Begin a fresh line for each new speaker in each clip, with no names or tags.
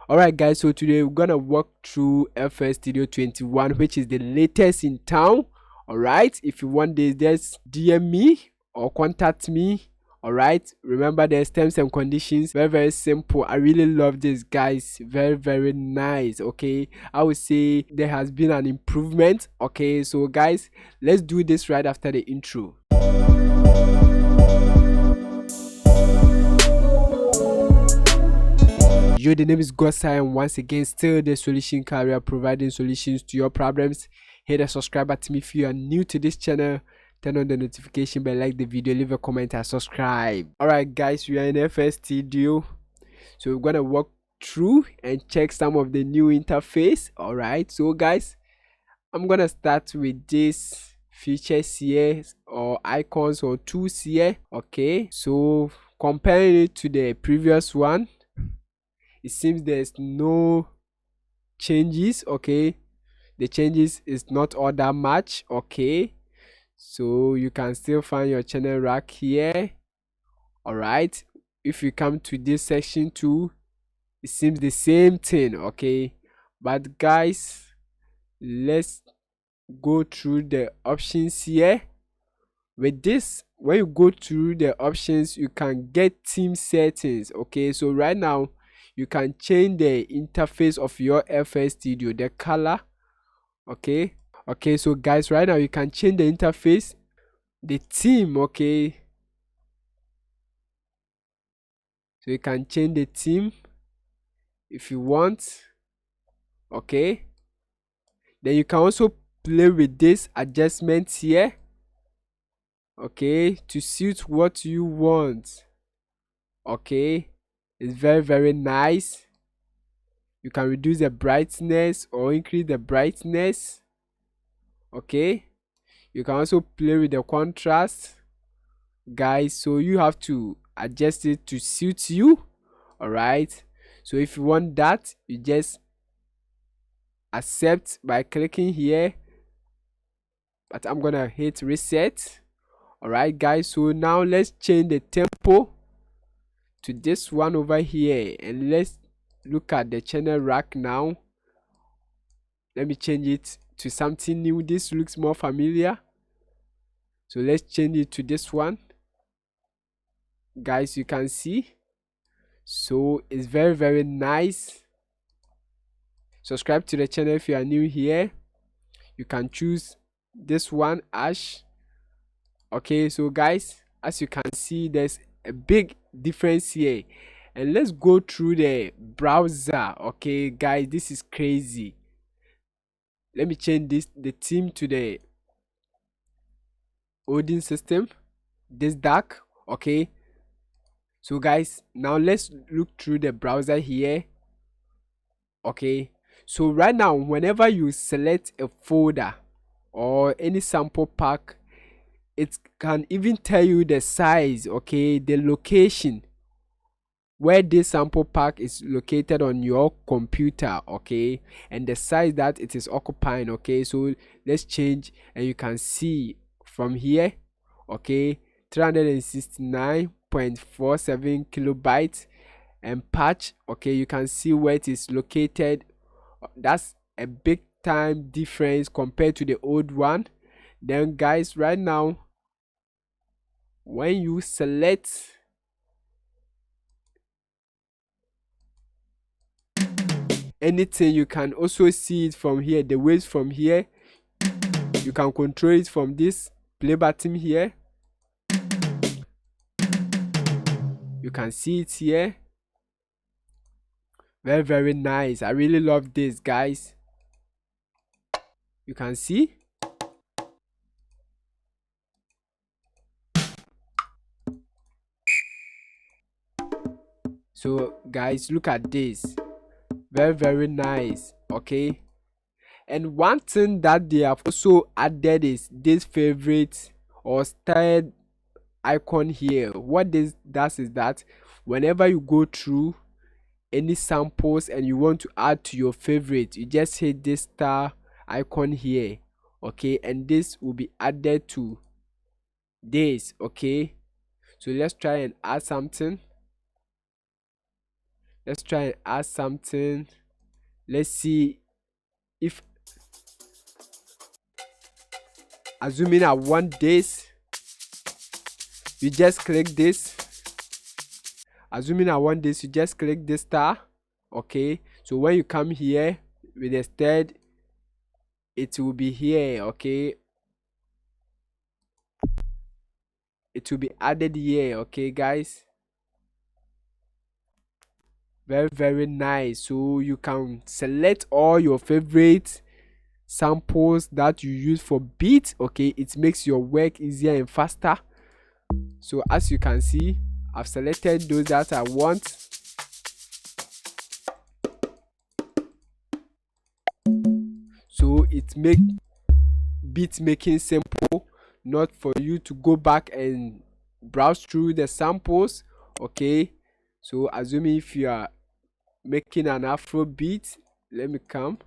Alright guys, so today we're gonna walk through flstudio 21, which is the latest in town. Alright, if you want this, just DM me or contact me. Alright, remember there's terms and conditions. Very simple. I really love this, guys. Very nice. Okay, I would say there has been an improvement. Okay, so guys, let's do this right after the intro. Yo, the name is Godsai, and once again, still the solution carrier, providing solutions to your problems. Hit the subscribe button if you are new to this channel. Turn on the notification bell, like the video, leave a comment and subscribe. Alright guys, we are in flstudio, so we're gonna walk through and check some of the new interface. Alright, so guys, I'm gonna start with this features here, or icons or tools here. Okay, so comparing it to the previous one, it seems there's no changes. Okay, the changes is not all that much. Okay, so you can still find your channel rack here. All right, if you come to this section too, it seems the same thing. Okay, but guys, let's go through the options here. With this, when you go through the options, you can get theme settings. Okay, so right now you can change the interface of your flstudio, the color. Okay, so guys, right now you can change the interface, the theme. Okay, so you can change the theme if you want. Okay, then you can also play with this adjustments here, okay, to suit what you want. Okay, it's very nice. You can reduce the brightness or increase the brightness. Okay, you can also play with the contrast, guys, so you have to adjust it to suit you. All right, so if you want that, you just accept by clicking here, but I'm gonna hit reset. All right guys, so now let's change the tempo to this one over here, and let's look at the channel rack now. Let me change it to something new. This looks more familiar, so let's change it to this one. Guys, you can see, so it's very nice. Subscribe to the channel if you are new here. You can choose this one, ash. Okay, so guys, as you can see, there's a big difference here. And let's go through the browser. Okay guys, this is crazy. Let me change the theme to the Odin system, this dark. Okay, so guys, now let's look through the browser here. Okay, so right now, whenever you select a folder or any sample pack, it can even tell you the size, okay, the location where this sample pack is located on your computer, okay, and the size that it is occupying. Okay, so let's change, and you can see from here, okay, 369.47 kilobytes and patch. Okay, you can see where it is located. That's a big time difference compared to the old one. Then guys, right now, when you select anything, you can also see it from here, the waves from here. You can control it from this play button here. You can see it here. Very nice. I really love this, guys. You can see. So guys, look at this. Very nice. Okay, and one thing that they have also added is this favorite or styled icon here. What this does is that whenever you go through any samples and you want to add to your favorite, you just hit this star icon here. Okay, and this will be added to this. Okay, so let's try and add something. Let's try and add something. Let's see if, assuming I want this, you just click this. Assuming I want this, you just click this star. Okay, so when you come here with the third, it will be here. Okay, it will be added here. Okay guys, very nice. So you can select all your favorite samples that you use for beats. Okay, it makes your work easier and faster. So as you can see, I've selected those that I want. So it make beat making simple, not for you to go back and browse through the samples. Okay, so assuming if you are making an Afro beat, let me come.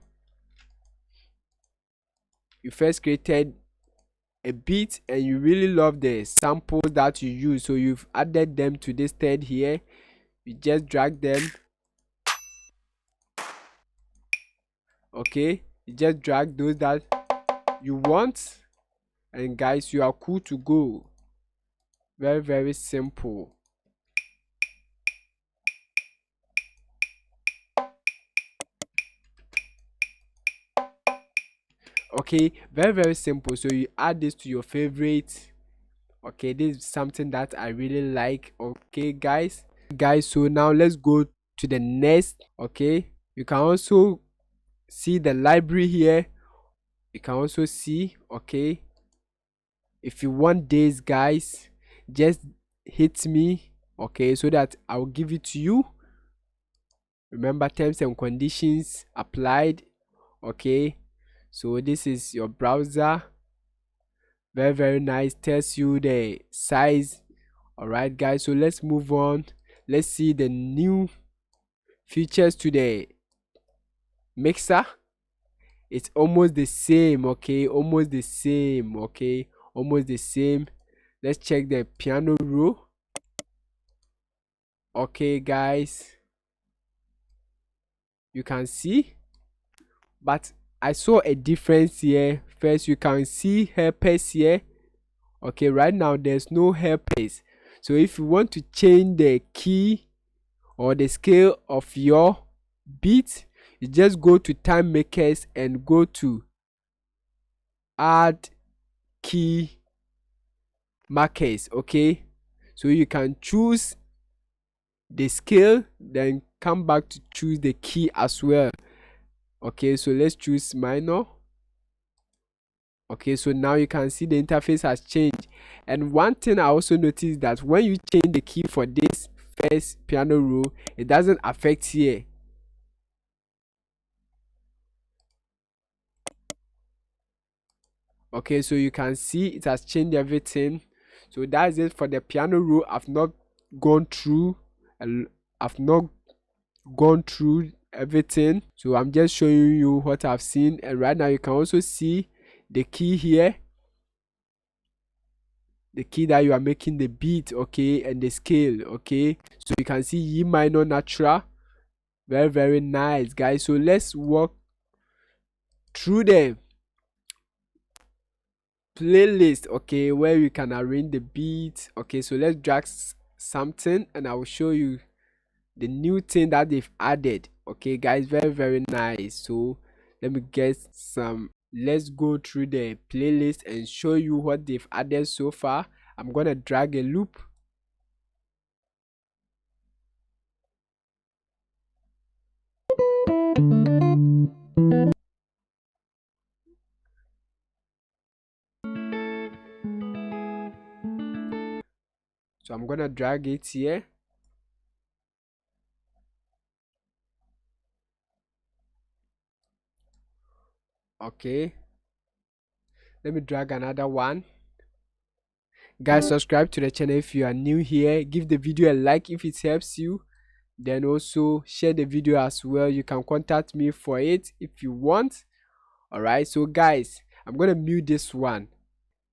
You first created a beat and you really love the samples that you use, so you've added them to this thread here. You just drag them. Okay, you just drag those that you want, and guys, you are cool to go. Very simple. Okay, very simple. So you add this to your favorite. Okay, this is something that I really like. Okay guys, so now let's go to the next. Okay, you can also see the library here. You can also see, okay, if you want this guys, just hit me, okay, so that I'll give it to you. Remember, terms and conditions applied. Okay, so this is your browser. Very nice, tells you the size. All right guys, so let's move on. Let's see the new features to the mixer. It's almost the same. Okay, almost the same. Okay, almost the same. Let's check the piano roll. Okay guys, you can see, but I saw a difference here. First, you can see helpers here. Okay, right now there's no helpers. So if you want to change the key or the scale of your beat, you just go to time makers and go to add key markers. Okay, so you can choose the scale, then come back to choose the key as well. Okay, so let's choose minor. Okay, so now you can see the interface has changed. And one thing I also noticed that when you change the key for this first piano roll, it doesn't affect here. Okay, so you can see it has changed everything. So that's it for the piano roll. I've not gone through everything, so I'm just showing you what I've seen. And right now you can also see the key here, the key that you are making the beat. Okay, and the scale. Okay, so you can see E minor natural. Very nice guys. So let's walk through the playlist, okay, where you can arrange the beats. Okay, so let's drag something and I will show you the new thing that they've added. Okay guys, very nice. So let me get some, let's go through the playlist and show you what they've added so far. I'm gonna drag a loop. So I'm gonna drag it here. Okay, let me drag another one. Guys, subscribe to the channel if you are new here. Give the video a like if it helps you, then also share the video as well. You can contact me for it if you want. All right, so guys, I'm gonna mute this one.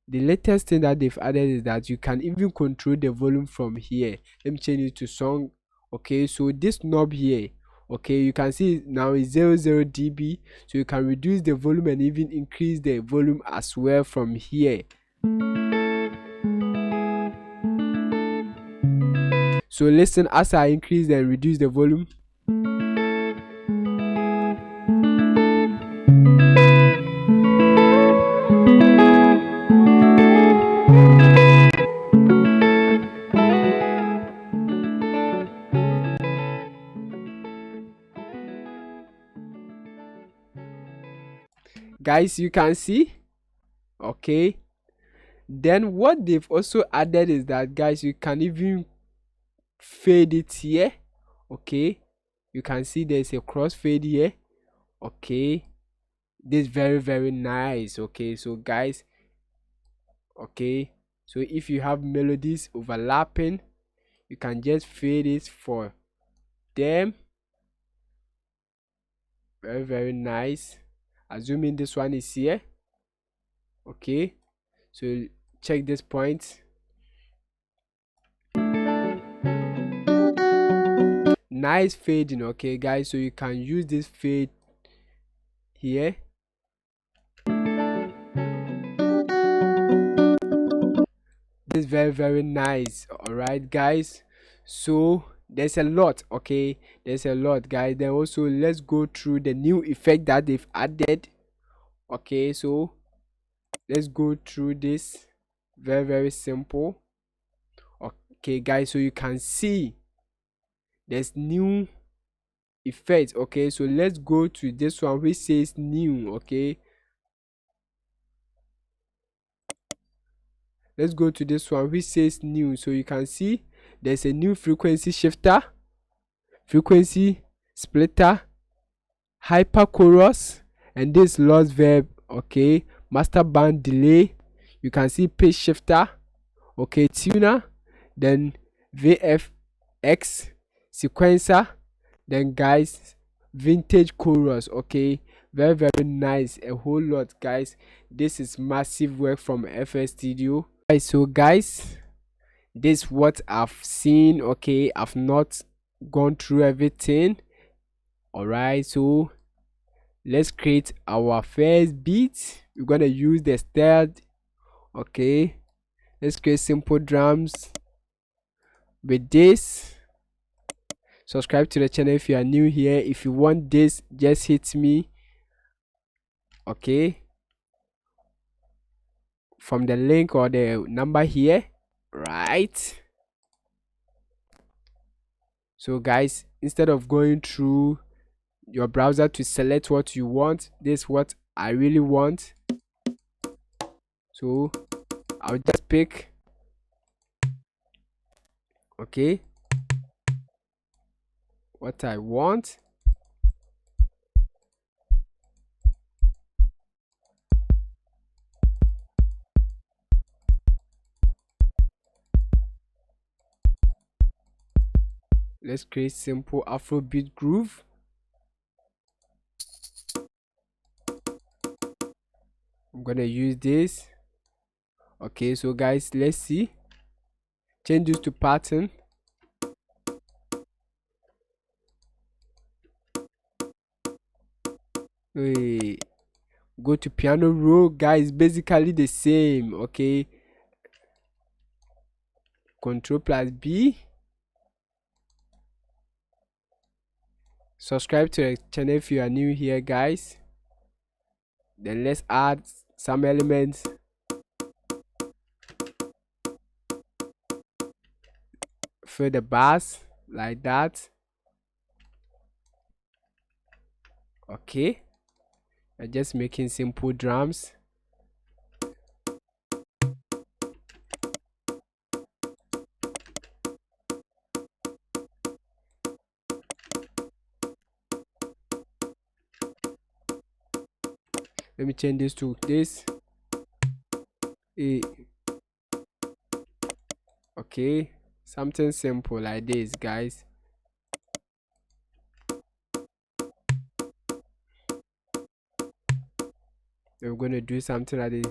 The latest thing that they've added is that you can even control the volume from here. Let me change it to song Okay, so this knob here, okay, you can see now is 00 dB, so you can reduce the volume and even increase the volume as well from here. So listen as I increase and reduce the volume. Guys, you can see, okay. Then what they've also added is that, guys, you can even fade it here. Okay, you can see there's a crossfade here. Okay, this very nice. Okay, so guys, okay, so if you have melodies overlapping, you can just fade it for them. Very nice. Assuming this one is here. Okay, so check this point. Nice fading. Okay guys, so you can use this fade here. This is very nice. All right guys, so there's a lot. Okay, there's a lot guys. Then also let's go through the new effect that they've added. Okay, so let's go through this. Very simple. Okay guys, so you can see there's new effect. Okay, so let's go to this one which says new. Okay, let's go to this one which says new. So you can see there's a new frequency shifter, frequency splitter, hyper chorus, and this lost verb. Okay, master band delay. You can see pitch shifter. Okay, tuner, then VFX sequencer, then guys vintage chorus. Okay, very nice. A whole lot guys. This is massive work from flstudio. So guys, this is what I've seen. Okay, I've not gone through everything. All right, so let's create our first beat. We're gonna use the third. Okay, let's create simple drums with this. Subscribe to the channel if you are new here. If you want this, just hit me, okay, from the link or the number here, right? So guys, instead of going through your browser to select what you want, this is what I really want. So I'll just pick, okay, what I want. Let's create simple Afrobeat groove. I'm gonna use this. Okay, so guys, let's see. Change this to pattern. Wait, go to piano roll, guys. Basically the same. Okay, Control plus B. Subscribe to the channel if you are new here guys. Then let's add some elements. Fill the bass like that. Okay, I'm just making simple drums. Let me change this to this. Okay, something simple like this guys. We're going to do something like this.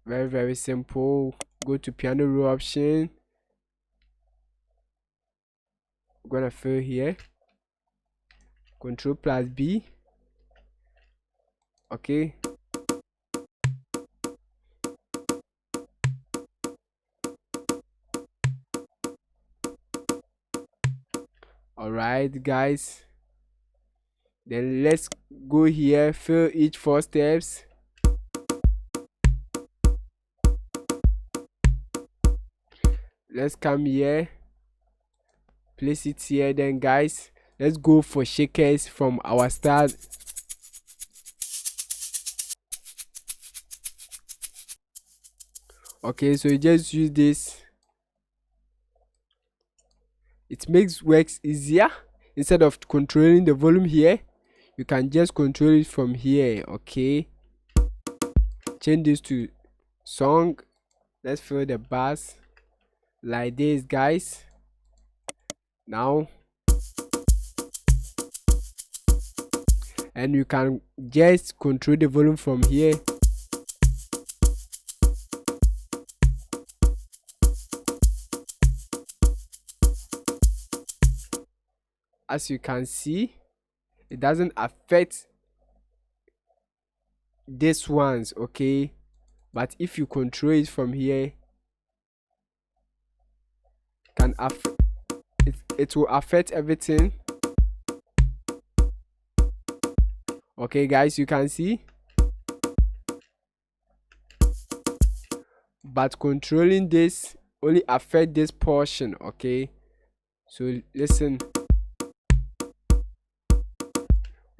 Very simple. Go to piano roll option. gonna fill here. Control plus B. Okay. Alright guys, then let's go here, fill each 4 steps. Let's come here, place it here. Then guys, let's go for shakers from our start. Okay, so you just use this. It makes works easier. Instead of controlling the volume here, you can just control it from here. Okay, change this to song. Let's fill the bass like this guys. Now, and you can just control the volume from here. As you can see, it doesn't affect this ones, okay, but if you control it from here, can it will affect everything. Okay guys, you can see, but controlling this only affect this portion. Okay, so listen.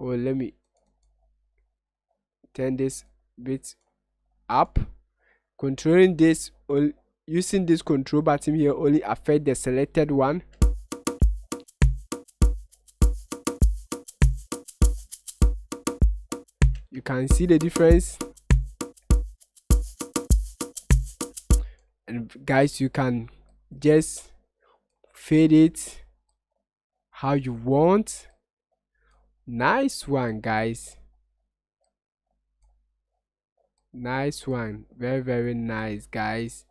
Oh, let me turn this bit up. Controlling this, using this control button here only affect the selected one. You can see the difference. And guys, you can just fade it how you want. Nice one guys, nice one, very very nice guys.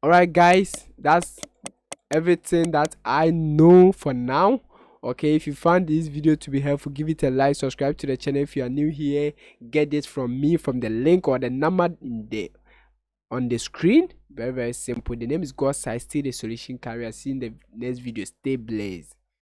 Alright guys, that's everything that I know for now. Okay, if you found this video to be helpful, give it a like, subscribe to the channel if you are new here. Get this from me from the link or the number on the screen. Very very simple. The name is God Size, still the solution carrier. See you in the next video. Stay blessed.